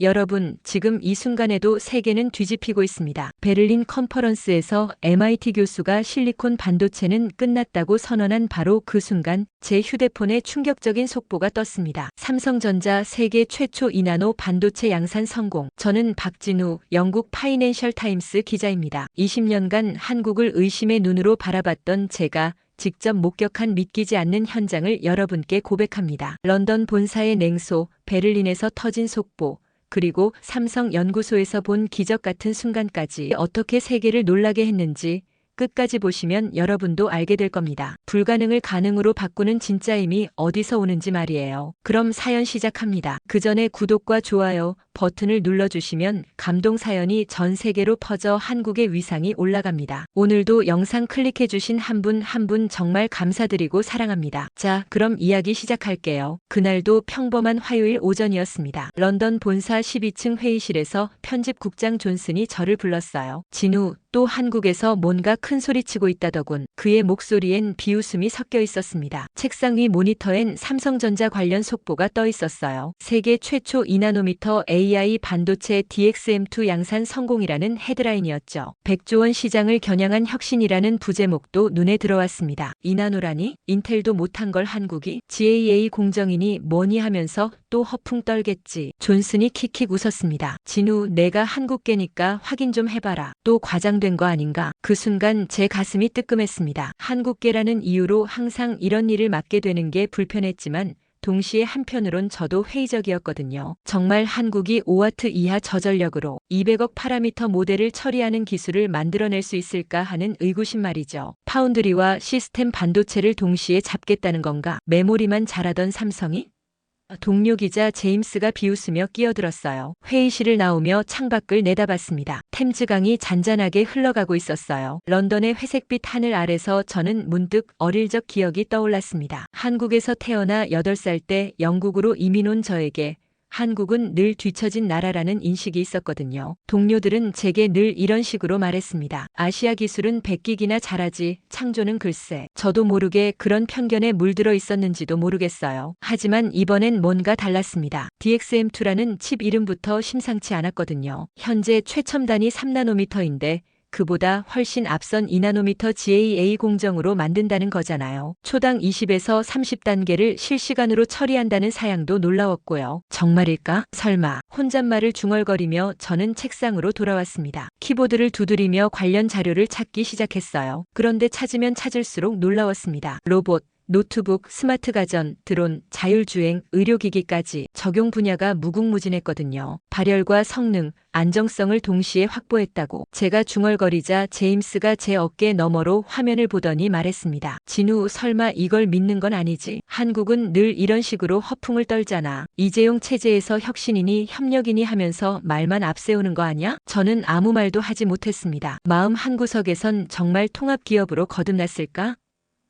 여러분, 지금 이 순간에도 세계는 뒤집히고 있습니다. 베를린 컨퍼런스에서 MIT 교수가 실리콘 반도체는 끝났다고 선언한 바로 그 순간 제 휴대폰에 충격적인 속보가 떴습니다. 삼성전자 세계 최초 2나노 반도체 양산 성공. 저는 박진우, 영국 파이낸셜 타임스 기자입니다. 20년간 한국을 의심의 눈으로 바라봤던 제가 직접 목격한 믿기지 않는 현장을 여러분께 고백합니다. 런던 본사의 냉소, 베를린에서 터진 속보, 그리고 삼성 연구소에서 본 기적 같은 순간까지 어떻게 세계를 놀라게 했는지 끝까지 보시면 여러분도 알게 될 겁니다. 불가능을 가능으로 바꾸는 진짜 힘이 어디서 오는지 말이에요. 그럼 사연 시작합니다. 그 전에 구독과 좋아요 버튼을 눌러주시면 감동 사연이 전 세계로 퍼져 한국의 위상이 올라갑니다. 오늘도 영상 클릭해주신 한 분 한 분 정말 감사드리고 사랑합니다. 자, 그럼 이야기 시작할게요. 그날도 평범한 화요일 오전이었습니다. 런던 본사 12층 회의실에서 편집국장 존슨이 저를 불렀어요. 진우, 또 한국에서 뭔가 큰 소리 치고 있다더군. 그의 목소리엔 비웃음이 섞여 있었습니다. 책상 위 모니터엔 삼성전자 관련 속보가 떠 있었어요. 세계 최초 2나노미터 AI 반도체 DXM2 양산 성공이라는 헤드라인이었죠. 100조 원 시장을 겨냥한 혁신이라는 부제목도 눈에 들어왔습니다. 2나노라니? 인텔도 못한 걸 한국이? GAA 공정이니 뭐니 하면서 또 허풍 떨겠지. 존슨이 킥킥 웃었습니다. 진우, 내가 한국계니까 확인 좀 해봐라. 또 과장된 거 아닌가? 그 순간 제 가슴이 뜨끔했습니다. 한국계라는 이유로 항상 이런 일을 맡게 되는 게 불편했지만 동시에 한편으론 저도 회의적이었거든요. 정말 한국이 5와트 이하 저전력으로 200억 파라미터 모델을 처리하는 기술을 만들어낼 수 있을까 하는 의구심 말이죠. 파운드리와 시스템 반도체를 동시에 잡겠다는 건가? 메모리만 잘하던 삼성이? 동료 기자 제임스가 비웃으며 끼어들었어요. 회의실을 나오며 창밖을 내다봤습니다. 템즈강이 잔잔하게 흘러가고 있었어요. 런던의 회색빛 하늘 아래서 저는 문득 어릴 적 기억이 떠올랐습니다. 한국에서 태어나 8살 때 영국으로 이민 온 저에게 한국은 늘 뒤처진 나라라는 인식이 있었거든요. 동료들은 제게 늘 이런 식으로 말했습니다. 아시아 기술은 베끼기나 잘하지, 창조는 글쎄. 저도 모르게 그런 편견에 물들어 있었는지도 모르겠어요. 하지만 이번엔 뭔가 달랐습니다. DXM2라는 칩 이름부터 심상치 않았거든요. 현재 최첨단이 3나노미터인데 그보다 훨씬 앞선 2나노미터 GAA 공정으로 만든다는 거잖아요. 초당 20에서 30단계를 실시간으로 처리한다는 사양도 놀라웠고요. 정말일까? 설마. 혼잣말을 중얼거리며 저는 책상으로 돌아왔습니다. 키보드를 두드리며 관련 자료를 찾기 시작했어요. 그런데 찾으면 찾을수록 놀라웠습니다. 로봇, 노트북, 스마트 가전, 드론, 자율주행, 의료기기까지 적용 분야가 무궁무진했거든요. 발열과 성능, 안정성을 동시에 확보했다고. 제가 중얼거리자 제임스가 제 어깨 너머로 화면을 보더니 말했습니다. 진우, 설마 이걸 믿는 건 아니지? 한국은 늘 이런 식으로 허풍을 떨잖아. 이재용 체제에서 혁신이니 협력이니 하면서 말만 앞세우는 거 아니야? 저는 아무 말도 하지 못했습니다. 마음 한구석에선 정말 통합기업으로 거듭났을까?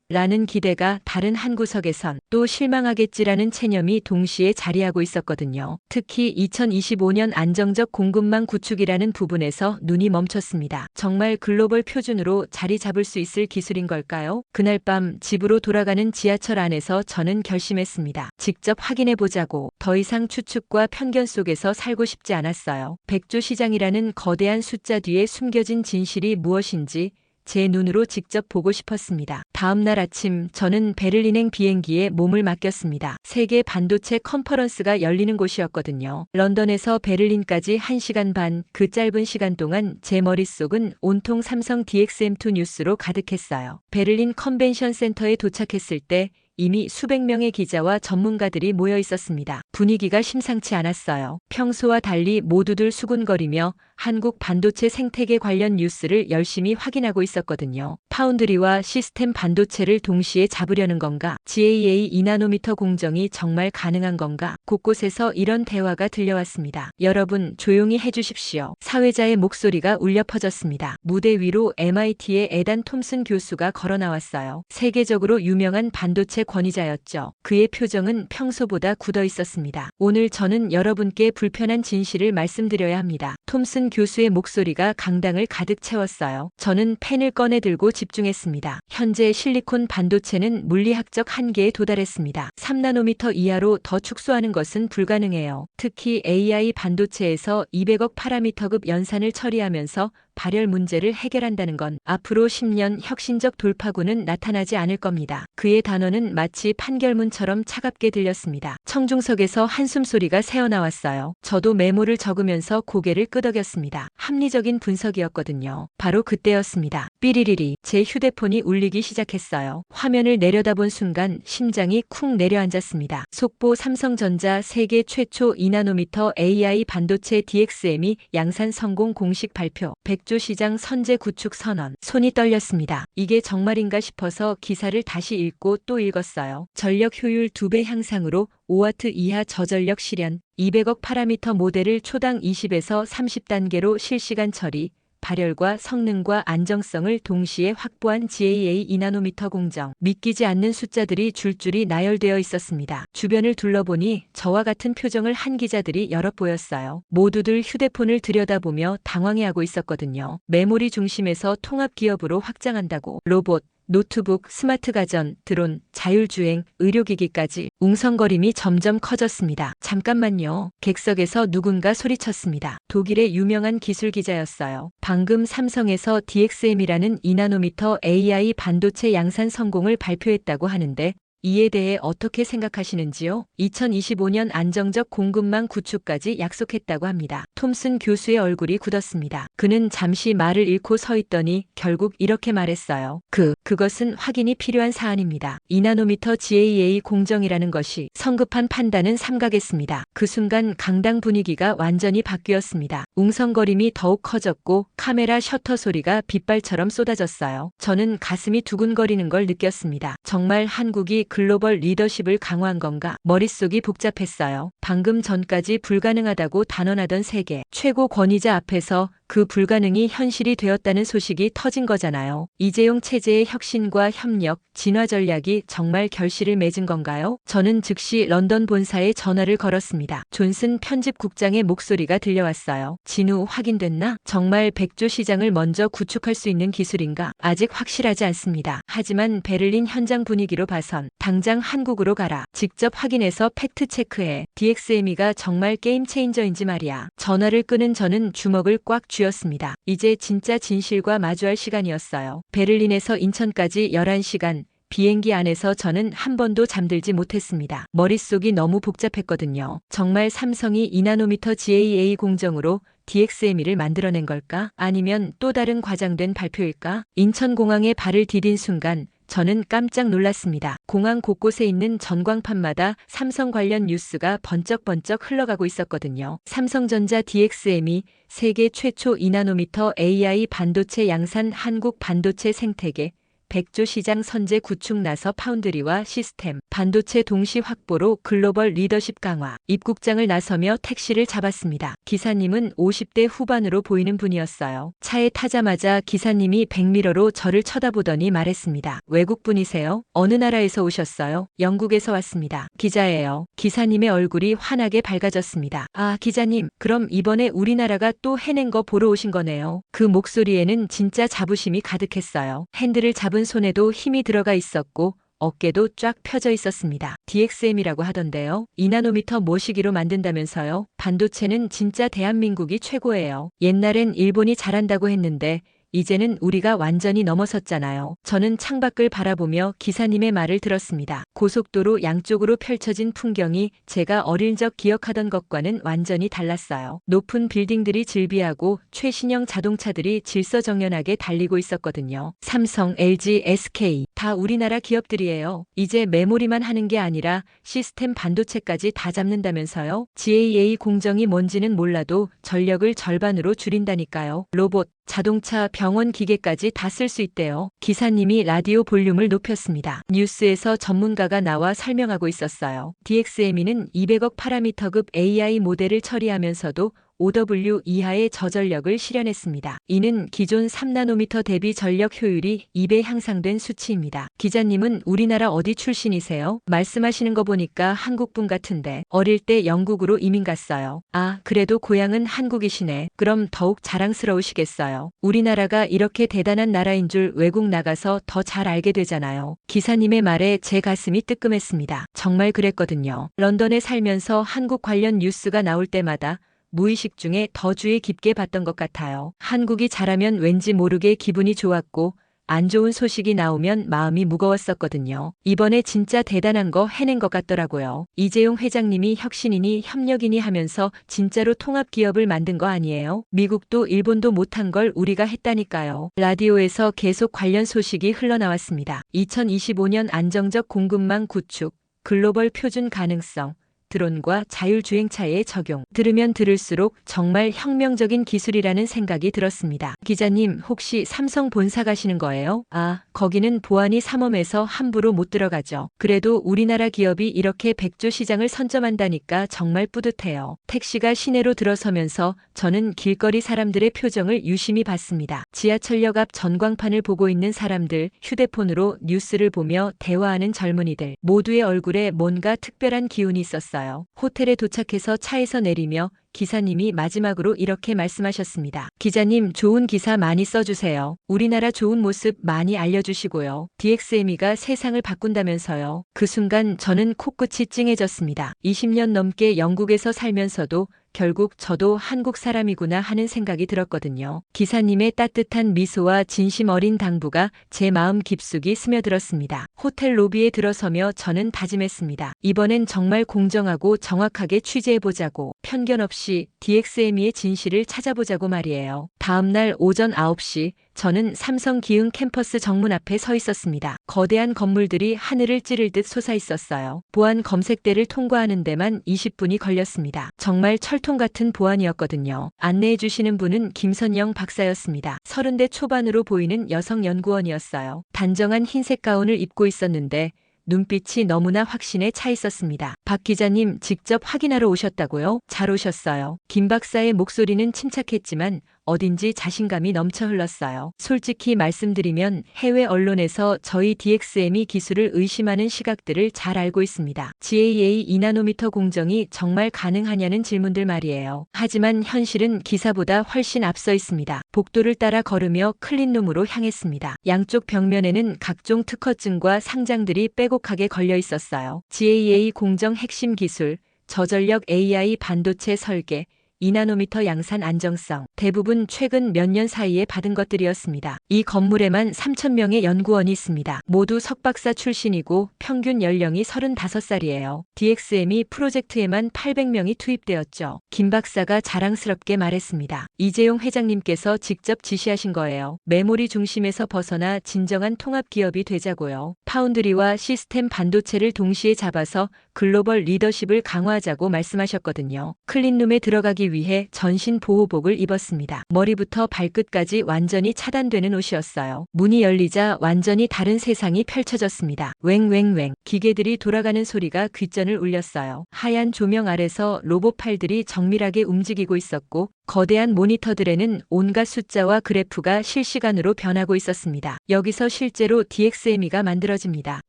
라는 기대가 다른 한 구석에선 또 실망하겠지라는 체념이 동시에 자리하고 있었거든요. 특히 2025년 안정적 공급망 구축이라는 부분에서 눈이 멈췄습니다. 정말 글로벌 표준으로 자리 잡을 수 있을 기술인 걸까요? 그날 밤 집으로 돌아가는 지하철 안에서 저는 결심했습니다. 직접 확인해보자고. 더 이상 추측과 편견 속에서 살고 싶지 않았어요. 100조 시장이라는 거대한 숫자 뒤에 숨겨진 진실이 무엇인지 제 눈으로 직접 보고 싶었습니다. 다음 날 아침 저는 베를린행 비행기에 몸을 맡겼습니다. 세계 반도체 컨퍼런스가 열리는 곳이었거든요. 런던에서 베를린까지 1시간 반, 그 짧은 시간 동안 제 머릿속은 온통 삼성 DXM2 뉴스로 가득했어요. 베를린 컨벤션 센터에 도착했을 때 이미 수백 명의 기자와 전문가들이 모여 있었습니다. 분위기가 심상치 않았어요. 평소와 달리 모두들 수군거리며 한국 반도체 생태계 관련 뉴스를 열심히 확인하고 있었거든요. 파운드리와 시스템 반도체를 동시에 잡으려는 건가? GAA 2나노미터 공정이 정말 가능한 건가? 곳곳에서 이런 대화가 들려왔습니다. 여러분, 조용히 해주십시오. 사회자의 목소리가 울려 퍼졌습니다. 무대 위로 MIT의 에단 톰슨 교수가 걸어 나왔어요. 세계적으로 유명한 반도체 권위자였죠. 그의 표정은 평소보다 굳어 있었습니다. 오늘 저는 여러분께 불편한 진실을 말씀드려야 합니다. 톰슨 교수의 목소리가 강당을 가득 채웠어요. 저는 펜을 꺼내 들고 집중했습니다. 현재 실리콘 반도체는 물리학적 한계에 도달했습니다. 3나노미터 이하로 더 축소하는 것은 불가능해요. 특히 AI 반도체에서 200억 파라미터급 연산을 처리하면서 발열 문제를 해결한다는 건 앞으로 10년 혁신적 돌파구는 나타나지 않을 겁니다. 그의 단어는 마치 판결문처럼 차갑게 들렸습니다. 청중석에서 한숨 소리가 새어나왔어요. 저도 메모를 적으면서 고개를 끄덕였습니다. 합리적인 분석이었거든요. 바로 그때였습니다. 삐리리리 제 휴대폰이 울리기 시작했어요. 화면을 내려다본 순간 심장이 쿵 내려앉았습니다. 속보 삼성전자 세계 최초 2나노미터 AI 반도체 DXM이 양산 성공 공식 발표. 백조 시장 선제 구축 선언. 손이 떨렸습니다. 이게 정말인가 싶어서 기사를 다시 읽고 또 읽었어요. 전력 효율 2배 향상으로 5W 이하 저전력 실현, 200억 파라미터 모델을 초당 20에서 30단계로 실시간 처리, 발열과 성능과 안정성을 동시에 확보한 GAA 2나노미터 공정. 믿기지 않는 숫자들이 줄줄이 나열되어 있었습니다. 주변을 둘러보니 저와 같은 표정을 한 기자들이 여럿 보였어요. 모두들 휴대폰을 들여다보며 당황해하고 있었거든요. 메모리 중심에서 통합 기업으로 확장한다고. 로봇, 노트북, 스마트 가전, 드론, 자율주행, 의료기기까지 웅성거림이 점점 커졌습니다. 잠깐만요. 객석에서 누군가 소리쳤습니다. 독일의 유명한 기술 기자였어요. 방금 삼성에서 DXM이라는 2나노미터 AI 반도체 양산 성공을 발표했다고 하는데 이에 대해 어떻게 생각하시는지요? 2025년 안정적 공급망 구축까지 약속했다고 합니다. 톰슨 교수의 얼굴이 굳었습니다. 그는 잠시 말을 잃고 서 있더니 결국 이렇게 말했어요. 그것은 확인이 필요한 사안입니다. 2나노미터 GAA 공정이라는 것이 성급한 판단은 삼가겠습니다. 그 순간 강당 분위기가 완전히 바뀌었습니다. 웅성거림이 더욱 커졌고 카메라 셔터 소리가 빗발처럼 쏟아졌어요. 저는 가슴이 두근거리는 걸 느꼈습니다. 정말 한국이 글로벌 리더십을 강화한 건가? 머릿속이 복잡했어요. 방금 전까지 불가능하다고 단언하던 세계 최고 권위자 앞에서 그 불가능이 현실이 되었다는 소식이 터진 거잖아요. 이재용 체제의 혁신과 협력, 진화 전략이 정말 결실을 맺은 건가요? 저는 즉시 런던 본사에 전화를 걸었습니다. 존슨 편집국장의 목소리가 들려왔어요. 진우 확인됐나? 정말 백조 시장을 먼저 구축할 수 있는 기술인가? 아직 확실하지 않습니다. 하지만 베를린 현장 분위기로 봐선 당장 한국으로 가라. 직접 확인해서 팩트 체크해. DXM이가 정말 게임 체인저인지 말이야. 전화를 끄는 저는 주먹을 꽉 쥐었습니다. 이제 진짜 진실과 마주할 시간이었어요. 베를린에서 인천까지 11시간. 비행기 안에서 저는 한 번도 잠들지 못했습니다. 머릿속이 너무 복잡했거든요. 정말 삼성이 2나노미터 GAA 공정으로 DXM이를 만들어낸 걸까? 아니면 또 다른 과장된 발표일까? 인천공항에 발을 디딘 순간 저는 깜짝 놀랐습니다. 공항 곳곳에 있는 전광판마다 삼성 관련 뉴스가 번쩍번쩍 흘러가고 있었거든요. 삼성전자 DXM이 세계 최초 2나노미터 AI 반도체 양산 한국 반도체 생태계 백조 시장 선제 구축 나서 파운드리와 시스템, 반도체 동시 확보로 글로벌 리더십 강화. 입국장을 나서며 택시를 잡았습니다. 기사님은 50대 후반으로 보이는 분이었어요. 차에 타자마자 기사님이 백미러로 저를 쳐다보더니 말했습니다. 외국분이세요? 어느 나라에서 오셨어요? 영국에서 왔습니다. 기자예요. 기사님의 얼굴이 환하게 밝아졌습니다. 아, 기자님, 그럼 이번에 우리나라가 또 해낸 거 보러 오신 거네요. 그 목소리에는 진짜 자부심이 가득했어요. 핸들을 잡은 손에도 힘이 들어가 있었고 어깨도 쫙 펴져 있었습니다. DXM이라고 하던데요. 2나노미터 모시기로 만든다면서요. 반도체는 진짜 대한민국이 최고예요. 옛날엔 일본이 잘한다고 했는데 이제는 우리가 완전히 넘어섰잖아요. 저는 창밖을 바라보며 기사님의 말을 들었습니다. 고속도로 양쪽으로 펼쳐진 풍경이 제가 어릴 적 기억하던 것과는 완전히 달랐어요. 높은 빌딩들이 즐비하고 최신형 자동차들이 질서정연하게 달리고 있었거든요. 삼성, LG, SK 다 우리나라 기업들이에요. 이제 메모리만 하는 게 아니라 시스템 반도체까지 다 잡는다면서요. GAA 공정이 뭔지는 몰라도 전력을 절반으로 줄인다니까요. 로봇, 자동차, 병원 기계까지 다 쓸 수 있대요. 기사님이 라디오 볼륨을 높였습니다. 뉴스에서 전문가가 나와 설명하고 있었어요. DXM이는 200억 파라미터급 AI 모델을 처리하면서도 5W 이하의 저전력을 실현했습니다. 이는 기존 3나노미터 대비 전력 효율이 2배 향상된 수치입니다. 기자님은 우리나라 어디 출신이세요? 말씀하시는 거 보니까 한국분 같은데 어릴 때 영국으로 이민 갔어요. 아, 그래도 고향은 한국이시네. 그럼 더욱 자랑스러우시겠어요. 우리나라가 이렇게 대단한 나라인 줄 외국 나가서 더 잘 알게 되잖아요. 기사님의 말에 제 가슴이 뜨끔했습니다. 정말 그랬거든요. 런던에 살면서 한국 관련 뉴스가 나올 때마다 무의식 중에 더 주의 깊게 봤던 것 같아요. 한국이 잘하면 왠지 모르게 기분이 좋았고 안 좋은 소식이 나오면 마음이 무거웠었거든요. 이번에 진짜 대단한 거 해낸 것 같더라고요. 이재용 회장님이 혁신이니 협력이니 하면서 진짜로 통합기업을 만든 거 아니에요? 미국도 일본도 못한 걸 우리가 했다니까요. 라디오에서 계속 관련 소식이 흘러나왔습니다. 2025년 안정적 공급망 구축, 글로벌 표준 가능성, 드론과 자율주행차의 적용. 들으면 들을수록 정말 혁명적인 기술이라는 생각이 들었습니다. 기자님, 혹시 삼성 본사 가시는 거예요? 아, 거기는 보안이 삼엄해서 함부로 못 들어가죠. 그래도 우리나라 기업이 이렇게 백조 시장을 선점한다니까 정말 뿌듯해요. 택시가 시내로 들어서면서 저는 길거리 사람들의 표정을 유심히 봤습니다. 지하철역 앞 전광판을 보고 있는 사람들, 휴대폰으로 뉴스를 보며 대화하는 젊은이들. 모두의 얼굴에 뭔가 특별한 기운이 있었어요. 호텔에 도착해서 차에서 내리며 기사님이 마지막으로 이렇게 말씀하셨습니다. 기자님, 좋은 기사 많이 써주세요. 우리나라 좋은 모습 많이 알려주시고요. DXME가 세상을 바꾼다면서요. 그 순간 저는 코끝이 찡해졌습니다. 20년 넘게 영국에서 살면서도 결국 저도 한국 사람이구나 하는 생각이 들었거든요. 기사님의 따뜻한 미소와 진심 어린 당부가 제 마음 깊숙이 스며들었습니다. 호텔 로비에 들어서며 저는 다짐했습니다. 이번엔 정말 공정하고 정확하게 취재해보자고, 편견 없이 DXME의 진실을 찾아보자고 말이에요. 다음날 오전 9시 저는 삼성 기흥 캠퍼스 정문 앞에 서 있었습니다. 거대한 건물들이 하늘을 찌를 듯 솟아 있었어요. 보안 검색대를 통과하는 데만 20분이 걸렸습니다. 정말 철통 같은 보안이었거든요. 안내해 주시는 분은 김선영 박사였습니다. 30대 초반으로 보이는 여성 연구원이었어요. 단정한 흰색 가운을 입고 있었는데 눈빛이 너무나 확신에 차 있었습니다. 박 기자님, 직접 확인하러 오셨다고요? 잘 오셨어요. 김 박사의 목소리는 침착했지만 어딘지 자신감이 넘쳐 흘렀어요. 솔직히 말씀드리면 해외 언론에서 저희 DXME 기술을 의심하는 시각들을 잘 알고 있습니다. GAA 2나노미터 공정이 정말 가능하냐는 질문들 말이에요. 하지만 현실은 기사보다 훨씬 앞서 있습니다. 복도를 따라 걸으며 클린룸으로 향했습니다. 양쪽 벽면에는 각종 특허증과 상장들이 빼곡하게 걸려 있었어요. GAA 공정 핵심 기술, 저전력 AI 반도체 설계, 2나노미터 양산 안정성, 대부분 최근 몇 년 사이에 받은 것들이었습니다. 이 건물에만 3,000명의 연구원이 있습니다. 모두 석박사 출신이고 평균 연령이 35살이에요. DXME 프로젝트에만 800명이 투입되었죠. 김 박사가 자랑스럽게 말했습니다. 이재용 회장님께서 직접 지시하신 거예요. 메모리 중심에서 벗어나 진정한 통합 기업이 되자고요. 파운드리와 시스템 반도체를 동시에 잡아서 글로벌 리더십을 강화하자고 말씀하셨거든요. 클린룸에 들어가기 위해 전신 보호복을 입었습니다. 머리부터 발끝까지 완전히 차단되는 옷이었어요. 문이 열리자 완전히 다른 세상이 펼쳐졌습니다. 웽웽웽 기계들이 돌아가는 소리가 귓전을 울렸어요. 하얀 조명 아래서 로봇팔들이 정밀하게 움직이고 있었고 거대한 모니터들에는 온갖 숫자와 그래프가 실시간으로 변하고 있었습니다. 여기서 실제로 DXME가 만들어집니다.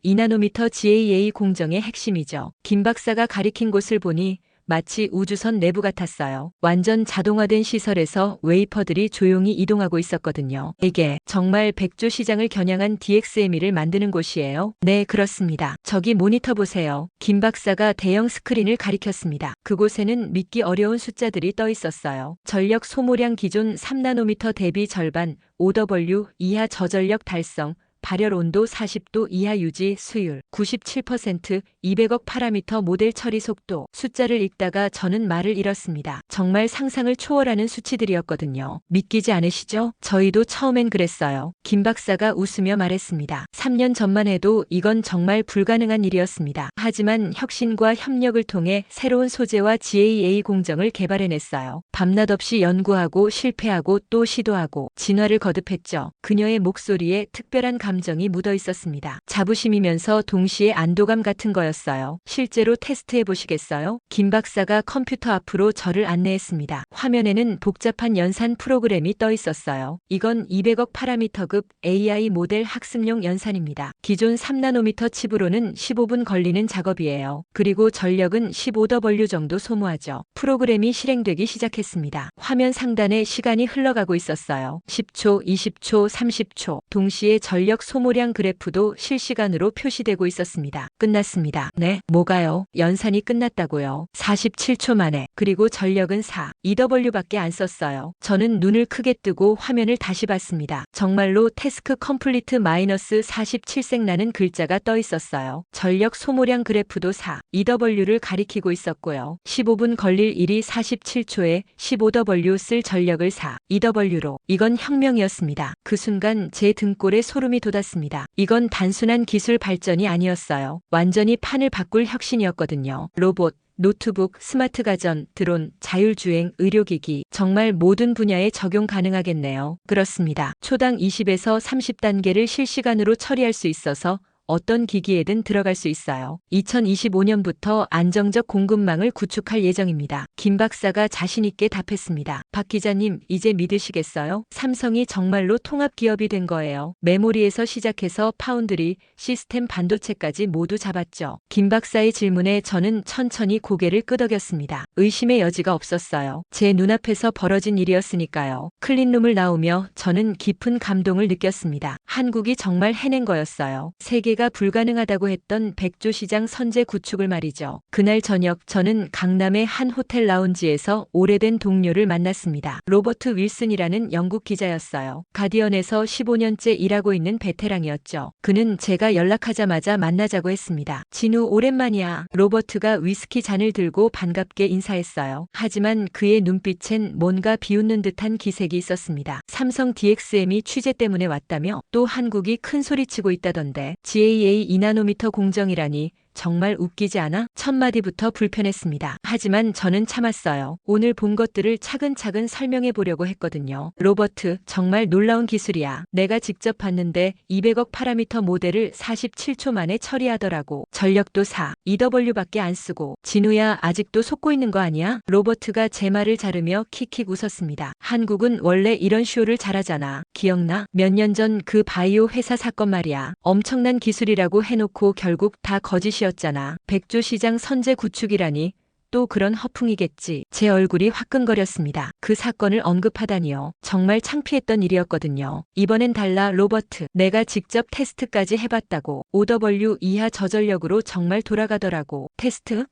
2나노미터 GAA 공정의 핵심이죠. 김 박사가 가리킨 곳을 보니 마치 우주선 내부 같았어요. 완전 자동화된 시설에서 웨이퍼들이 조용히 이동하고 있었거든요. 이게 정말 백조 시장을 겨냥한 DXME를 만드는 곳이에요? 네, 그렇습니다. 저기 모니터 보세요. 김 박사가 대형 스크린을 가리켰습니다. 그곳에는 믿기 어려운 숫자들이 떠 있었어요. 전력 소모량 기존 3나노미터 대비 절반, 5W 이하 저전력 달성, 발열 온도 40도 이하 유지 수율 97%, 200억 파라미터 모델 처리 속도. 숫자를 읽다가 저는 말을 잃었습니다. 정말 상상을 초월하는 수치들이었거든요. 믿기지 않으시죠? 저희도 처음엔 그랬어요. 김 박사가 웃으며 말했습니다. 3년 전만 해도 이건 정말 불가능한 일이었습니다. 하지만 혁신과 협력을 통해 새로운 소재와 GAA 공정을 개발해냈어요. 밤낮 없이 연구하고 실패하고 또 시도하고 진화를 거듭했죠. 그녀의 목소리에 특별한 감정이 감정이 묻어 있었습니다. 자부심이면서 동시에 안도감 같은 거였어요. 실제로 테스트해 보시겠어요? 김 박사가 컴퓨터 앞으로 저를 안내했습니다. 화면에는 복잡한 연산 프로그램이 떠 있었어요. 이건 200억 파라미터급 AI 모델 학습용 연산입니다. 기존 3나노미터 칩으로는 15분 걸리는 작업이에요. 그리고 전력은 15W 정도 소모하죠. 프로그램이 실행되기 시작했습니다. 화면 상단에 시간이 흘러가고 있었어요. 10초, 20초, 30초. 동시에 전력 소모량 그래프도 실시간으로 표시되고 있었습니다. 끝났습니다. 네, 뭐가요? 연산이 끝났다고요. 47초 만에. 그리고 전력은 2W밖에 안 썼어요. 저는 눈을 크게 뜨고 화면을 다시 봤습니다. 정말로 태스크 컴플리트 마이너스 47색라는 글자가 떠 있었어요. 전력 소모량 그래프도 2W를 가리키고 있었고요. 15분 걸릴 일이 47초에 15W 쓸 전력을 2W로. 이건 혁명이었습니다. 그 순간 제 등골에 소름이 돋았습니다. 이건 단순한 기술 발전이 아니었어요. 완전히 판을 바꿀 혁신이었거든요. 로봇, 노트북, 스마트 가전, 드론, 자율주행, 의료기기, 정말 모든 분야에 적용 가능하겠네요. 그렇습니다. 초당 20에서 30단계를 실시간으로 처리할 수 있어서 어떤 기기에든 들어갈 수 있어요. 2025년부터 안정적 공급망을 구축할 예정입니다. 김 박사가 자신있게 답했습니다. 박 기자님, 이제 믿으시겠어요? 삼성이 정말로 통합기업이 된 거예요. 메모리에서 시작해서 파운드리, 시스템 반도체까지 모두 잡았죠. 김 박사의 질문에 저는 천천히 고개를 끄덕였습니다. 의심의 여지가 없었어요. 제 눈앞에서 벌어진 일이었으니까요. 클린룸을 나오며 저는 깊은 감동을 느꼈습니다. 한국이 정말 해낸 거였어요. 세계가 불가능하다고 했던 백조 시장 선제 구축을 말이죠. 그날 저녁 저는 강남의 한 호텔 라운지에서 오래된 동료를 만났습니다. 로버트 윌슨이라는 영국 기자였어요. 가디언에서 15년째 일하고 있는 베테랑이었죠. 그는 제가 연락하자마자 만나자고 했습니다. 진우, 오랜만이야. 로버트가 위스키 잔을 들고 반갑게 인사했어요. 하지만 그의 눈빛엔 뭔가 비웃는 듯한 기색이 있었습니다. 삼성 DXM이 취재 때문에 왔다며 또 한국이 큰 소리치고 있다던데 GAA 2나노미터 공정이라니 정말 웃기지 않아? 첫마디부터 불편했습니다. 하지만 저는 참았어요. 오늘 본 것들을 차근차근 설명해 보려고 했거든요. 로버트, 정말 놀라운 기술이야. 내가 직접 봤는데 200억 파라미터 모델을 47초 만에 처리하더라고. 전력도 2W밖에 안 쓰고. 진우야, 아직도 속고 있는 거 아니야? 로버트가 제 말을 자르며 킥킥 웃었습니다. 한국은 원래 이런 쇼를 잘하잖아. 기억나? 몇 년 전 그 바이오 회사 사건 말이야. 엄청난 기술이라고 해놓고 결국 다 거짓이었잖아. 백조 시장 선제 구축이라니 또 그런 허풍이겠지. 제 얼굴이 화끈거렸습니다. 그 사건을 언급하다니요. 정말 창피했던 일이었거든요. 이번엔 달라, 로버트. 내가 직접 테스트까지 해봤다고. 5W 이하 저전력으로 정말 돌아가더라고. 테스트?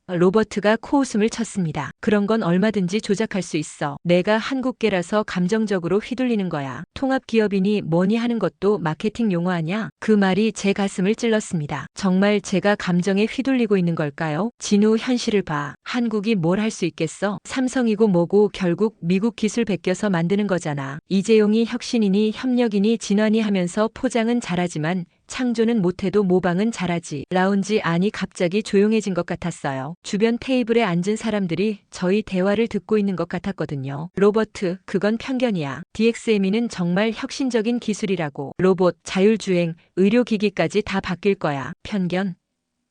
로버트가 코웃음을 쳤습니다. 그런 건 얼마든지 조작할 수 있어. 내가 한국계라서 감정적으로 휘둘리는 거야. 통합기업이니 뭐니 하는 것도 마케팅 용어 아냐? 그 말이 제 가슴을 찔렀습니다. 정말 제가 감정에 휘둘리고 있는 걸까요? 진우, 현실을 봐. 한국이 뭘 할 수 있겠어? 삼성이고 뭐고 결국 미국 기술 베껴서 만드는 거잖아. 이재용이 혁신이니 협력이니 진화니 하면서 포장은 잘하지만 창조는 못해도 모방은 잘하지. 라운지 안이 갑자기 조용해진 것 같았어요. 주변 테이블에 앉은 사람들이 저희 대화를 듣고 있는 것 같았거든요. 로버트, 그건 편견이야. DXME는 정말 혁신적인 기술이라고. 로봇, 자율주행, 의료기기까지 다 바뀔 거야. 편견?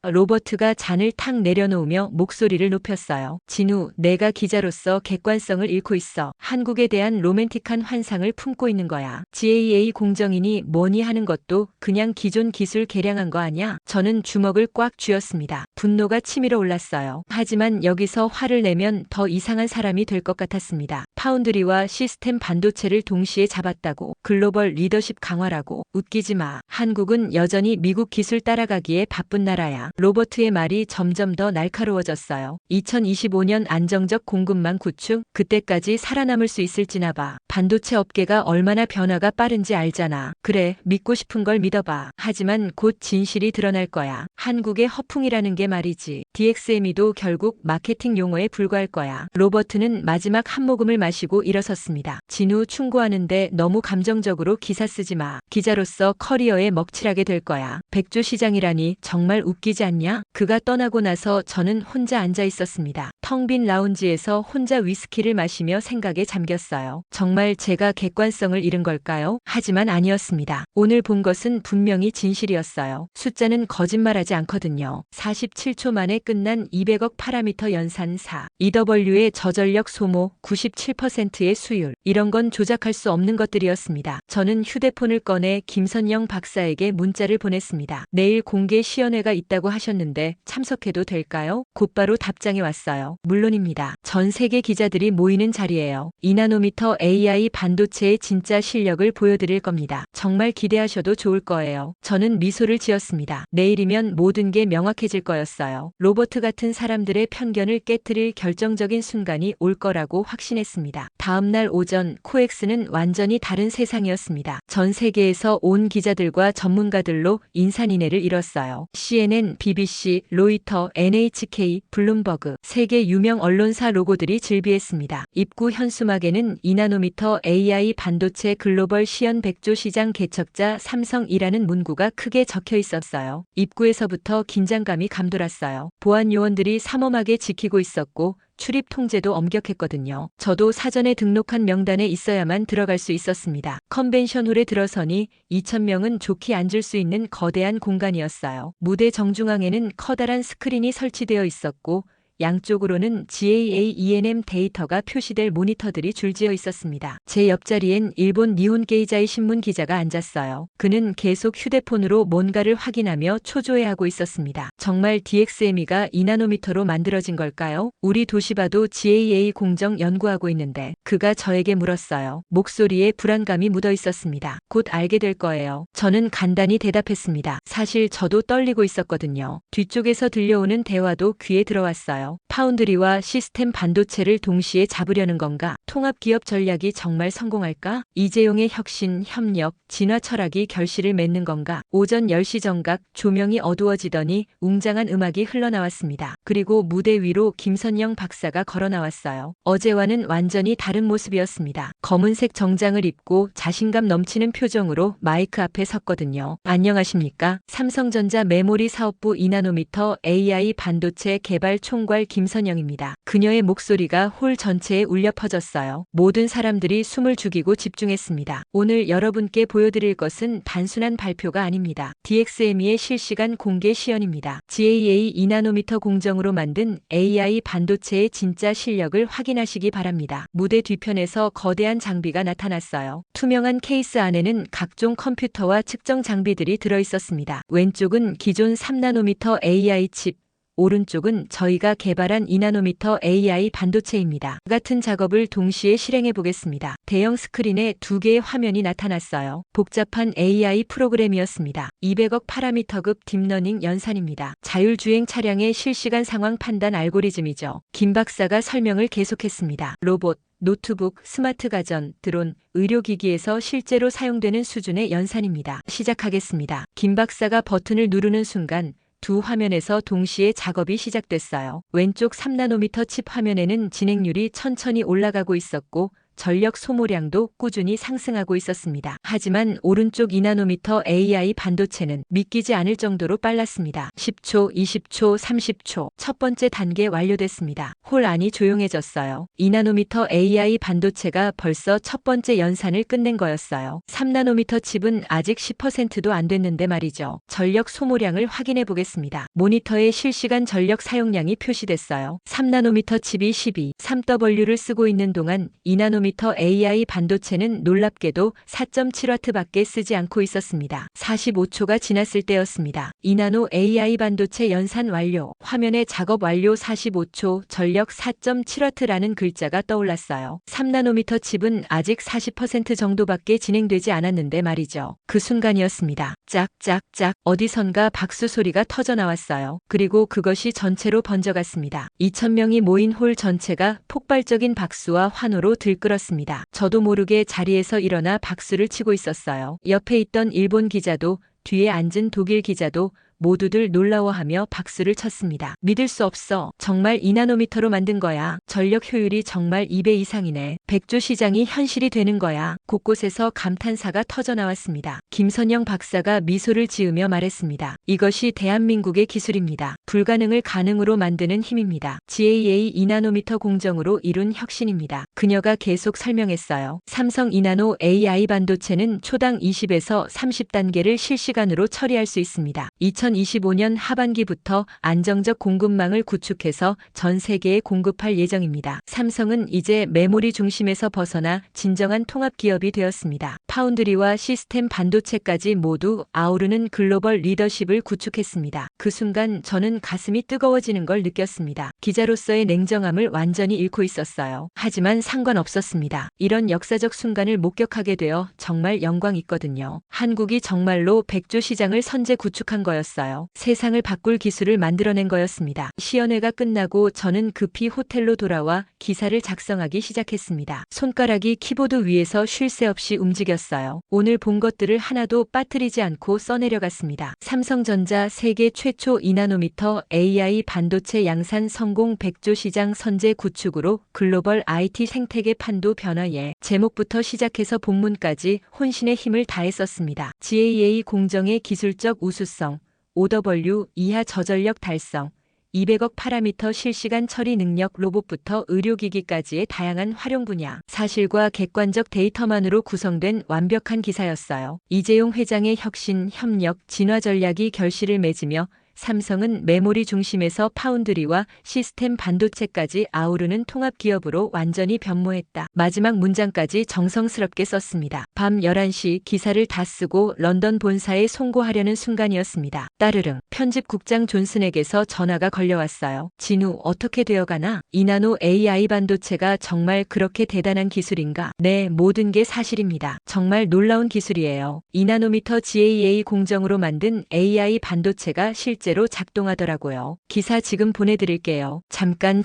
로버트가 잔을 탁 내려놓으며 목소리를 높였어요. 진우, 내가 기자로서 객관성을 잃고 있어. 한국에 대한 로맨틱한 환상을 품고 있는 거야. GAA 공정이니 뭐니 하는 것도 그냥 기존 기술 개량한 거 아냐? 저는 주먹을 꽉 쥐었습니다. 분노가 치밀어 올랐어요. 하지만 여기서 화를 내면 더 이상한 사람이 될 것 같았습니다. 파운드리와 시스템 반도체를 동시에 잡았다고. 글로벌 리더십 강화라고. 웃기지 마. 한국은 여전히 미국 기술 따라가기에 바쁜 나라야. 로버트의 말이 점점 더 날카로워졌어요. 2025년 안정적 공급망 구축? 그때까지 살아남을 수 있을지나 봐. 반도체 업계가 얼마나 변화가 빠른지 알잖아. 그래, 믿고 싶은 걸 믿어봐. 하지만 곧 진실이 드러날 거야. 한국의 허풍이라는 게 말이지. DXME도 결국 마케팅 용어에 불과할 거야. 로버트는 마지막 한 모금을 마시고 마시고 일어섰습니다. 진우 충고하는데 너무 감정적으로 기사 쓰지 마. 기자로서 커리어에 먹칠하게 될 거야. 백조 시장이라니 정말 웃기지 않냐? 그가 떠나고 나서 저는 혼자 앉아 있었습니다. 텅 빈 라운지에서 혼자 위스키를 마시며 생각에 잠겼어요. 정말 제가 객관성을 잃은 걸까요? 하지만 아니었습니다. 오늘 본 것은 분명히 진실이었어요. 숫자는 거짓말하지 않거든요. 47초 만에 끝난 200억 파라미터 연산 4. EW의 저전력 소모 97%의 수율. 이런 건 조작할 수 없는 것들이었습니다. 저는 휴대폰을 꺼내 김선영 박사에게 문자를 보냈습니다. 내일 공개 시연회가 있다고 하셨는데 참석해도 될까요? 곧바로 답장이 왔어요. 물론입니다. 전 세계 기자들이 모이는 자리예요. 2나노미터 AI 반도체의 진짜 실력을 보여드릴 겁니다. 정말 기대하셔도 좋을 거예요. 저는 미소를 지었습니다. 내일이면 모든 게 명확해질 거였어요. 로버트 같은 사람들의 편견을 깨트릴 결정적인 순간이 올 거라고 확신했습니다. 다음 날 오전 코엑스는 완전히 다른 세상이었습니다. 전 세계에서 온 기자들과 전문가들로 인산인해를 이뤘어요. CNN, BBC, 로이터, NHK, 블룸버그, 세계 유명 언론사 로고들이 즐비했습니다. 입구 현수막에는 2나노미터 AI 반도체 글로벌 시연 백조 시장 개척자 삼성이라는 문구가 크게 적혀 있었어요. 입구에서부터 긴장감이 감돌았어요. 보안 요원들이 삼엄하게 지키고 있었고 출입 통제도 엄격했거든요. 저도 사전에 등록한 명단에 있어야만 들어갈 수 있었습니다. 컨벤션홀에 들어서니 2,000명은 좋게 앉을 수 있는 거대한 공간이었어요. 무대 정중앙에는 커다란 스크린이 설치되어 있었고 양쪽으로는 GAA-ENM 데이터가 표시될 모니터들이 줄지어 있었습니다. 제 옆자리엔 일본 니혼 게이자이 신문 기자가 앉았어요. 그는 계속 휴대폰으로 뭔가를 확인하며 초조해하고 있었습니다. 정말 DXME가 2나노미터로 만들어진 걸까요? 우리 도시바도 GAA 공정 연구하고 있는데 그가 저에게 물었어요. 목소리에 불안감이 묻어 있었습니다. 곧 알게 될 거예요. 저는 간단히 대답했습니다. 사실 저도 떨리고 있었거든요. 뒤쪽에서 들려오는 대화도 귀에 들어왔어요. 파운드리와 시스템 반도체를 동시에 잡으려는 건가? 통합기업 전략이 정말 성공할까? 이재용의 혁신, 협력, 진화 철학이 결실을 맺는 건가? 오전 10시 정각 조명이 어두워지더니 웅장한 음악이 흘러나왔습니다. 그리고 무대 위로 김선영 박사가 걸어 나왔어요. 어제와는 완전히 다른 모습이었습니다. 검은색 정장을 입고 자신감 넘치는 표정으로 마이크 앞에 섰거든요. 안녕하십니까? 삼성전자 메모리 사업부 2나노미터 AI 반도체 개발 총괄 김선영입니다. 그녀의 목소리가 홀 전체에 울려 퍼졌어요. 모든 사람들이 숨을 죽이고 집중했습니다. 오늘 여러분께 보여드릴 것은 단순한 발표가 아닙니다. DXME의 실시간 공개 시연입니다. GAA 2나노미터 공정으로 만든 AI 반도체의 진짜 실력을 확인하시기 바랍니다. 무대 뒤편에서 거대한 장비가 나타났어요. 투명한 케이스 안에는 각종 컴퓨터와 측정 장비들이 들어 있었습니다. 왼쪽은 기존 3나노미터 AI 칩, 오른쪽은 저희가 개발한 2나노미터 AI 반도체입니다. 같은 작업을 동시에 실행해 보겠습니다. 대형 스크린에 2개의 화면이 나타났어요. 복잡한 AI 프로그램이었습니다. 200억 파라미터급 딥러닝 연산입니다. 자율주행 차량의 실시간 상황 판단 알고리즘이죠. 김 박사가 설명을 계속했습니다. 로봇, 노트북, 스마트 가전, 드론, 의료기기에서 실제로 사용되는 수준의 연산입니다. 시작하겠습니다. 김 박사가 버튼을 누르는 순간 두 화면에서 동시에 작업이 시작됐어요. 왼쪽 3나노미터 칩 화면에는 진행률이 천천히 올라가고 있었고 전력 소모량도 꾸준히 상승하고 있었습니다. 하지만 오른쪽 2나노미터 AI 반도체는 믿기지 않을 정도로 빨랐습니다. 10초, 20초, 30초. 첫 번째 단계 완료됐습니다. 홀 안이 조용해졌어요. 2나노미터 AI 반도체가 벌써 첫 번째 연산을 끝낸 거였어요. 3나노미터 칩은 아직 10%도 안 됐는데 말이죠. 전력 소모량을 확인해 보겠습니다. 모니터에 실시간 전력 사용량이 표시됐어요. 3나노미터 칩이 12, 3W를 쓰고 있는 동안 2나노미터 AI 반도체는 놀랍게도 4.7W밖에 쓰지 않고 있었습니다. 45초가 지났을 때였습니다. 2나노 AI 반도체 연산 완료. 화면에 작업 완료 45초, 전력 4.7W라는 글자가 떠올랐어요. 3나노미터 칩은 아직 40% 정도밖에 진행되지 않았는데 말이죠. 그 순간이었습니다. 짝짝짝 어디선가 박수 소리가 터져 나왔어요. 그리고 그것이 전체로 번져갔습니다. 2,000명이 모인 홀 전체가 폭발적인 박수와 환호로 들끓었습니다. 저도 모르게 자리에서 일어나 박수를 치고 있었어요. 옆에 있던 일본 기자도 뒤에 앉은 독일 기자도 모두들 놀라워하며 박수를 쳤습니다. 믿을 수 없어. 정말 2나노미터로 만든 거야. 전력 효율이 정말 2배 이상이네. 백조 시장이 현실이 되는 거야. 곳곳에서 감탄사가 터져나왔습니다. 김선영 박사가 미소를 지으며 말했습니다. 이것이 대한민국의 기술입니다. 불가능을 가능으로 만드는 힘입니다. GAA 2나노미터 공정으로 이룬 혁신입니다. 그녀가 계속 설명했어요. 삼성 2나노 AI 반도체는 초당 20에서 30단계를 실시간으로 처리할 수 있습니다. 2025년 하반기부터 안정적 공급망을 구축해서 전 세계에 공급할 예정입니다. 삼성은 이제 메모리 중심에서 벗어나 진정한 통합 기업이 되었습니다. 파운드리와 시스템 반도체까지 모두 아우르는 글로벌 리더십을 구축했습니다. 그 순간 저는 가슴이 뜨거워지는 걸 느꼈습니다. 기자로서의 냉정함을 완전히 잃고 있었어요. 하지만 상관없었습니다. 이런 역사적 순간을 목격하게 되어 정말 영광 있거든요. 한국이 정말로 백조 시장을 선제 구축한 거였어요. 세상을 바꿀 기술을 만들어낸 거였습니다. 시연회가 끝나고 저는 급히 호텔로 돌아와 기사를 작성하기 시작했습니다. 손가락이 키보드 위에서 쉴 새 없이 움직였어요. 오늘 본 것들을 하나도 빠뜨리지 않고 써내려갔습니다. 삼성전자 세계 최초 2나노미터 AI 반도체 양산 성공 백조 시장 선제 구축으로 글로벌 IT 생태계 판도 변화에 제목부터 시작해서 본문까지 혼신의 힘을 다했었습니다. GAA 공정의 기술적 우수성, OW 이하 저전력 달성, 200억 파라미터 실시간 처리 능력 로봇부터 의료기기까지의 다양한 활용 분야, 사실과 객관적 데이터만으로 구성된 완벽한 기사였어요. 이재용 회장의 혁신, 협력, 진화 전략이 결실을 맺으며 삼성은 메모리 중심에서 파운드리와 시스템 반도체까지 아우르는 통합 기업으로 완전히 변모했다. 마지막 문장까지 정성스럽게 썼습니다. 밤 11시 기사를 다 쓰고 런던 본사에 송고하려는 순간이었습니다. 따르릉 편집국장 존슨에게서 전화가 걸려왔어요. 진우 어떻게 되어가나? 2나노 AI 반도체가 정말 그렇게 대단한 기술인가? 네, 모든 게 사실입니다. 정말 놀라운 기술이에요. 2나노미터 GAA 공정으로 만든 AI 반도체가 실제로 작동하더라고요. 기사 지금 보내드릴게요. 잠깐.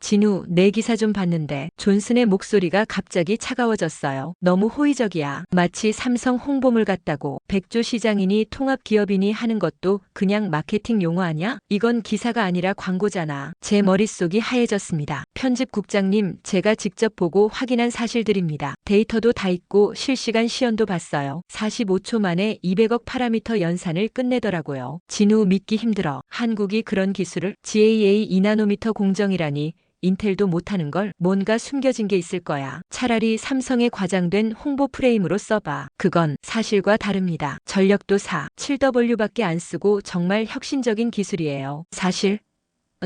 진우, 내 기사 좀 봤는데. 존슨의 목소리가 갑자기 차가워졌어요. 너무 호의적이야. 마치 삼성 홍보물 같다고. 백조 시장이니 통합기업이니 하는 것도 그냥 마케팅 용어 아냐? 이건 기사가 아니라 광고잖아. 제 머릿속이 하얘졌습니다. 편집국장님, 제가 직접 보고 확인한 사실들입니다. 데이터도 다 있고 실시간 시연도 봤어요. 45초 만에 200억 파라미터 연산을 끝내더라고요. 진우 믿기 힘들어. 한국이 그런 기술을? GAA 2나노미터 공정이라니. 인텔도 못하는 걸. 뭔가 숨겨진 게 있을 거야. 차라리 삼성에 과장된 홍보 프레임으로 써봐. 그건 사실과 다릅니다. 전력도 7W밖에 안 쓰고 정말 혁신적인 기술이에요. 사실?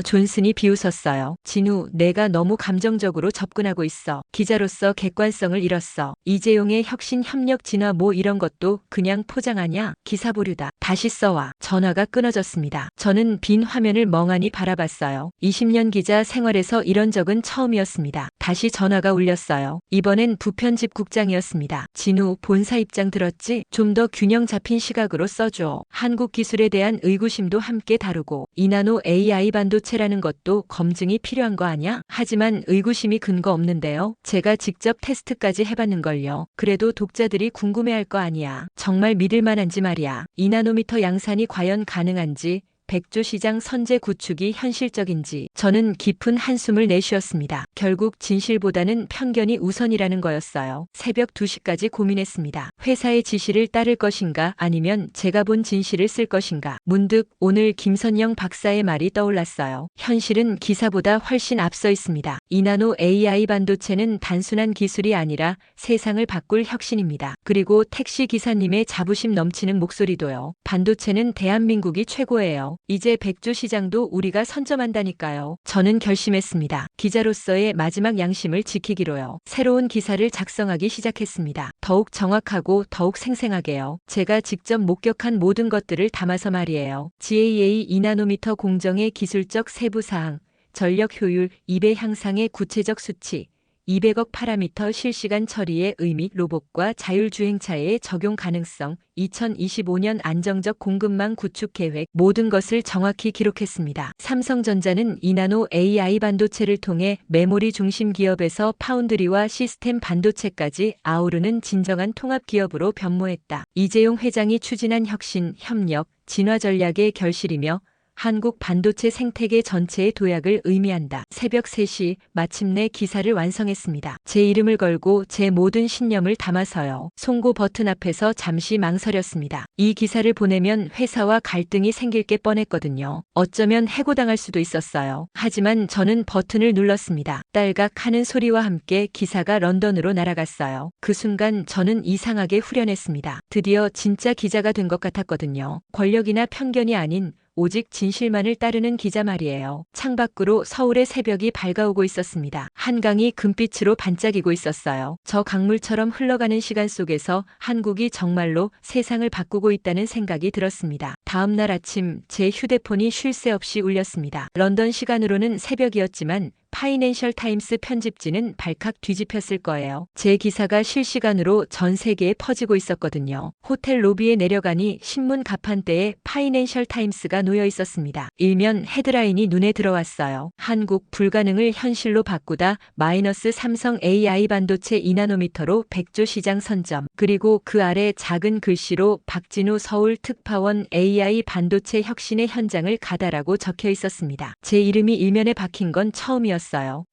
존슨이 비웃었어요. 진우, 내가 너무 감정적으로 접근하고 있어. 기자로서 객관성을 잃었어. 이재용의 혁신 협력 진화 뭐 이런 것도 그냥 포장하냐? 기사 보류다. 다시 써와. 전화가 끊어졌습니다. 저는 빈 화면을 멍하니 바라봤어요. 20년 기자 생활에서 이런 적은 처음이었습니다. 다시 전화가 울렸어요. 이번엔 부편집국장이었습니다. 진우, 본사 입장 들었지? 좀 더 균형 잡힌 시각으로 써줘. 한국 기술에 대한 의구심도 함께 다루고 2나노 AI 반도체라는 것도 검증이 필요한 거 아냐? 하지만 의구심이 근거 없는데요. 제가 직접 테스트까지 해봤는걸요. 그래도 독자들이 궁금해할 거 아니야. 정말 믿을 만한지 말이야. 2나노미터 양산이 과연 가능한지, 백조 시장 선제 구축이 현실적인지 저는 깊은 한숨을 내쉬었습니다. 결국 진실보다는 편견이 우선이라는 거였어요. 새벽 2시까지 고민했습니다. 회사의 지시를 따를 것인가 아니면 제가 본 진실을 쓸 것인가. 문득 오늘 김선영 박사의 말이 떠올랐어요. 현실은 기사보다 훨씬 앞서 있습니다. 2나노 AI 반도체는 단순한 기술이 아니라 세상을 바꿀 혁신입니다. 그리고 택시 기사님의 자부심 넘치는 목소리도요. 반도체는 대한민국이 최고예요. 이제 백조 시장도 우리가 선점한다니까요. 저는 결심했습니다. 기자로서의 마지막 양심을 지키기로요. 새로운 기사를 작성하기 시작했습니다. 더욱 정확하고 더욱 생생하게요. 제가 직접 목격한 모든 것들을 담아서 말이에요. GAA 2나노미터 공정의 기술적 세부사항, 전력 효율 2배 향상의 구체적 수치, 200억 파라미터 실시간 처리의 의미, 로봇과 자율주행차의 적용 가능성, 2025년 안정적 공급망 구축 계획, 모든 것을 정확히 기록했습니다. 삼성전자는 이나노 AI 반도체를 통해 메모리 중심 기업에서 파운드리와 시스템 반도체까지 아우르는 진정한 통합 기업으로 변모했다. 이재용 회장이 추진한 혁신, 협력, 진화 전략의 결실이며 한국 반도체 생태계 전체의 도약을 의미한다. 새벽 3시 마침내 기사를 완성했습니다. 제 이름을 걸고 제 모든 신념을 담아서요. 송고 버튼 앞에서 잠시 망설였습니다. 이 기사를 보내면 회사와 갈등이 생길 게 뻔했거든요. 어쩌면 해고당할 수도 있었어요. 하지만 저는 버튼을 눌렀습니다. 딸각 하는 소리와 함께 기사가 런던으로 날아갔어요. 그 순간 저는 이상하게 후련했습니다. 드디어 진짜 기자가 된 것 같았거든요. 권력이나 편견이 아닌 오직 진실만을 따르는 기자 말이에요. 창밖으로 서울의 새벽이 밝아오고 있었습니다. 한강이 금빛으로 반짝이고 있었어요. 저 강물처럼 흘러가는 시간 속에서 한국이 정말로 세상을 바꾸고 있다는 생각이 들었습니다. 다음 날 아침 제 휴대폰이 쉴 새 없이 울렸습니다. 런던 시간으로는 새벽이었지만 파이낸셜 타임스 편집진은 발칵 뒤집혔을 거예요. 제 기사가 실시간으로 전 세계에 퍼지고 있었거든요. 호텔 로비에 내려가니 신문 가판대에 파이낸셜 타임스가 놓여 있었습니다. 일면 헤드라인이 눈에 들어왔어요. 한국 불가능을 현실로 바꾸다 마이너스 삼성 AI 반도체 2나노미터로 100조 시장 선점. 그리고 그 아래 작은 글씨로 박진우 서울 특파원 AI 반도체 혁신의 현장을 가다라고 적혀 있었습니다. 제 이름이 일면에 박힌 건 처음이었어요.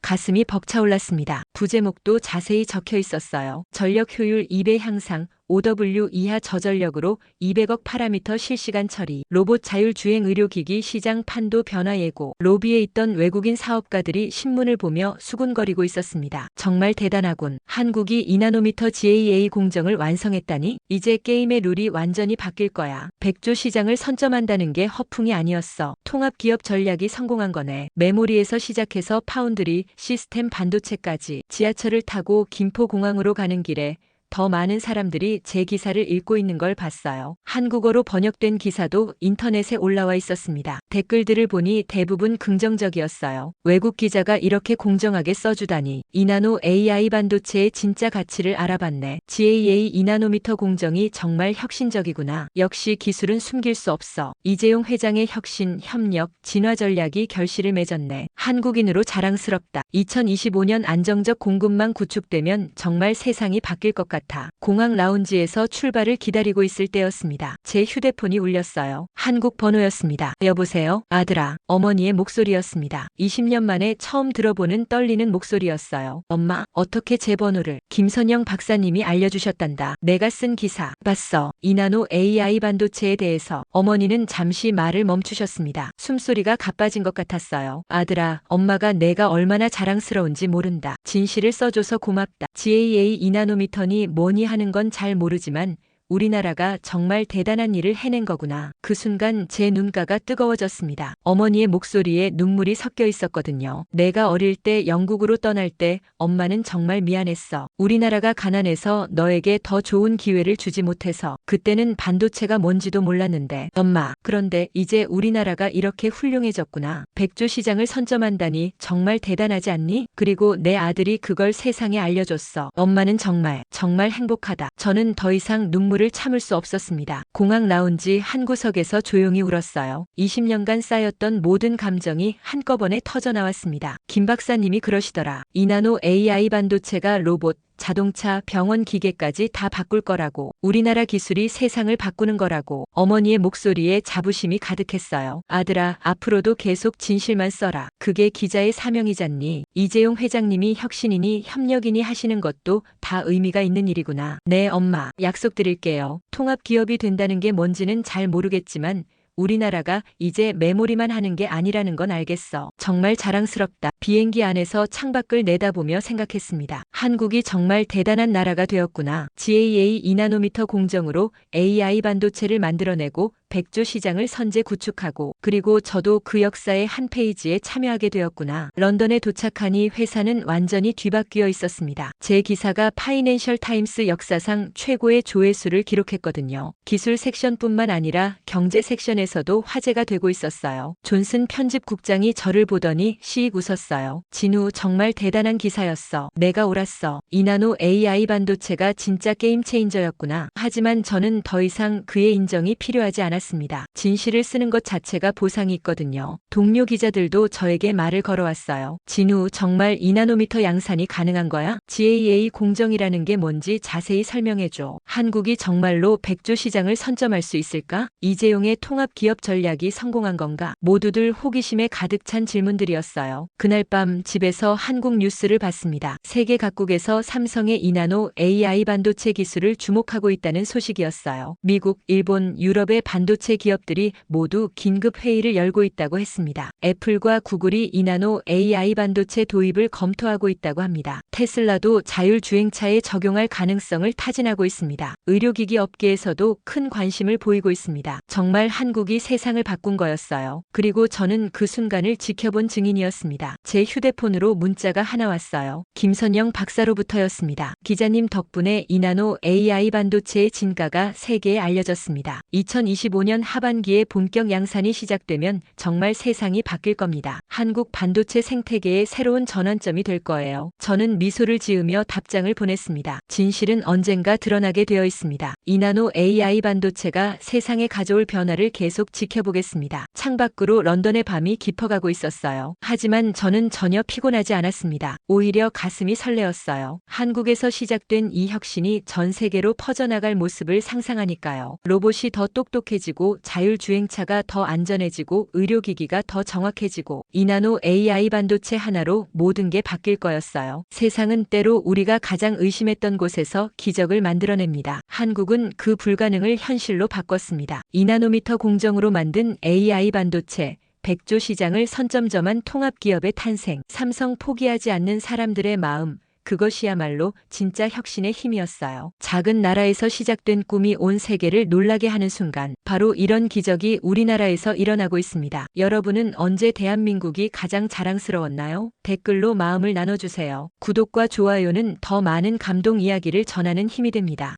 가슴이 벅차올랐습니다. 부제목도 자세히 적혀 있었어요. 전력 효율 2배 향상, OW 이하 저전력으로 200억 파라미터 실시간 처리, 로봇 자율주행 의료기기 시장 판도 변화 예고. 로비에 있던 외국인 사업가들이 신문을 보며 수군거리고 있었습니다. 정말 대단하군. 한국이 2나노미터 GAA 공정을 완성했다니? 이제 게임의 룰이 완전히 바뀔 거야. 100조 시장을 선점한다는 게 허풍이 아니었어. 통합기업 전략이 성공한 거네. 메모리에서 시작해서 파운드리, 시스템 반도체까지. 지하철을 타고 김포공항으로 가는 길에 더 많은 사람들이 제 기사를 읽고 있는 걸 봤어요. 한국어로 번역된 기사도 인터넷에 올라와 있었습니다. 댓글들을 보니 대부분 긍정적이었어요. 외국 기자가 이렇게 공정하게 써주다니. 이나노 AI 반도체의 진짜 가치를 알아봤네. GAA 2나노미터 공정이 정말 혁신적이구나. 역시 기술은 숨길 수 없어. 이재용 회장의 혁신, 협력, 진화 전략이 결실을 맺었네. 한국인으로 자랑스럽다. 2025년 안정적 공급망 구축되면 정말 세상이 바뀔 것 같아. 공항 라운지에서 출발을 기다리고 있을 때였습니다. 제 휴대폰이 울렸어요. 한국 번호였습니다. 여보세요? 아들아. 어머니의 목소리였습니다. 20년 만에 처음 들어보는 떨리는 목소리였어요. 엄마, 어떻게 제 번호를? 김선영 박사님이 알려주셨단다. 내가 쓴 기사 봤어. 이나노 AI 반도체에 대해서. 어머니는 잠시 말을 멈추셨습니다. 숨소리가 가빠진 것 같았어요. 아들아, 엄마가 내가 얼마나 자랑스러운지 모른다. 진실을 써줘서 고맙다. GAA 2나노미터니 뭐니 하는 건 잘 모르지만 우리나라가 정말 대단한 일을 해낸 거구나. 그 순간 제 눈가가 뜨거워졌습니다. 어머니의 목소리에 눈물이 섞여 있었거든요. 내가 어릴 때 영국으로 떠날 때 엄마는 정말 미안했어. 우리나라가 가난해서 너에게 더 좋은 기회를 주지 못해서. 그때는 반도체가 뭔지도 몰랐는데. 엄마, 그런데 이제 우리나라가 이렇게 훌륭해졌구나. 100조 시장을 선점한다니 정말 대단하지 않니? 그리고 내 아들이 그걸 세상에 알려줬어. 엄마는 정말 행복하다. 저는 더 이상 눈물을 참을 수 없었습니다. 공항 라운지 한 구석에서 조용히 울었어요. 20년간 쌓였던 모든 감정이 한꺼번에 터져나왔습니다. 김 박사님이 그러시더라. 이나노 AI 반도체가 로봇, 자동차, 병원 기계까지 다 바꿀 거라고. 우리나라 기술이 세상을 바꾸는 거라고. 어머니의 목소리에 자부심이 가득했어요. 아들아, 앞으로도 계속 진실만 써라. 그게 기자의 사명이잖니. 이재용 회장님이 혁신이니 협력이니 하시는 것도 다 의미가 있는 일이구나. 네, 엄마. 약속드릴게요. 통합 기업이 된다는 게 뭔지는 잘 모르겠지만 우리나라가 이제 메모리만 하는 게 아니라는 건 알겠어. 정말 자랑스럽다. 비행기 안에서 창밖을 내다보며 생각했습니다. 한국이 정말 대단한 나라가 되었구나. GAA 2나노미터 공정으로 AI 반도체를 만들어내고 백조 시장을 선제 구축하고 그리고 저도 그 역사의 한 페이지에 참여하게 되었구나. 런던에 도착하니 회사는 완전히 뒤바뀌어 있었습니다. 제 기사가 파이낸셜 타임스 역사상 최고의 조회수를 기록했거든요. 기술 섹션뿐만 아니라 경제 섹션에서도 화제가 되고 있었어요. 존슨 편집국장이 저를 보더니 씩 웃었어요. 진우, 정말 대단한 기사였어. 내가 옳았어. 이나노 AI 반도체가 진짜 게임 체인저였구나. 하지만 저는 더 이상 그의 인정이 필요하지 않았습니다. 진실을 쓰는 것 자체가 보상이 있거든요. 동료 기자들도 저에게 말을 걸어왔어요. 진우, 정말 2나노미터 양산이 가능한 거야? GAA 공정이라는 게 뭔지 자세히 설명해줘. 한국이 정말로 백조 시장을 선점할 수 있을까? 이재용의 통합 기업 전략이 성공한 건가? 모두들 호기심에 가득 찬 질문들이었어요. 그날 밤 집에서 한국 뉴스를 봤습니다. 세계 각국에서 삼성의 2나노 AI 반도체 기술을 주목하고 있다는 소식이었어요. 미국, 일본, 유럽의 반도체 기업들이 모두 긴급 회의를 열고 있다고 했습니다. 애플과 구글이 2나노 AI 반도체 도입을 검토하고 있다고 합니다. 테슬라도 자율주행차에 적용할 가능성을 타진하고 있습니다. 의료기기 업계에서도 큰 관심을 보이고 있습니다. 정말 한국이 세상을 바꾼 거였어요. 그리고 저는 그 순간을 지켜본 증인이었습니다. 제 휴대폰으로 문자가 하나 왔어요. 김선영 박사로부터였습니다. 기자님 덕분에 2나노 AI 반도체의 진가가 세계에 알려졌습니다. 2025년 하반기에 본격 양산이 시작되면 정말 세상이 바뀔 겁니다. 한국 반도체 생태계의 새로운 전환점이 될 거예요. 저는 미소를 지으며 답장을 보냈습니다. 진실은 언젠가 드러나게 되어 있습니다. 2나노 AI 반도체가 세상에 가져올 변화를 계속 지켜보겠습니다. 창밖으로 런던의 밤이 깊어가고 있었어요. 하지만 저는 전혀 피곤하지 않았습니다. 오히려 가슴이 설레었어요. 한국에서 시작된 이 혁신이 전 세계로 퍼져나갈 모습을 상상하니까요. 로봇이 더 똑똑해지고 자율주행차가 더 안전해지고 의료기기가 더 정확해지고 2나노 AI 반도체 하나로 모든 게 바뀔 거였어요. 세상은 때로 우리가 가장 의심했던 곳에서 기적을 만들어냅니다. 한국은 그 불가능을 현실로 바꿨습니다. 2나노미터 공정으로 만든 AI 반도체, 백조 시장을 선점점한 통합기업의 탄생, 삼성 포기하지 않는 사람들의 마음, 그것이야말로 진짜 혁신의 힘이었어요. 작은 나라에서 시작된 꿈이 온 세계를 놀라게 하는 순간, 바로 이런 기적이 우리나라에서 일어나고 있습니다. 여러분은 언제 대한민국이 가장 자랑스러웠나요? 댓글로 마음을 나눠주세요. 구독과 좋아요는 더 많은 감동 이야기를 전하는 힘이 됩니다.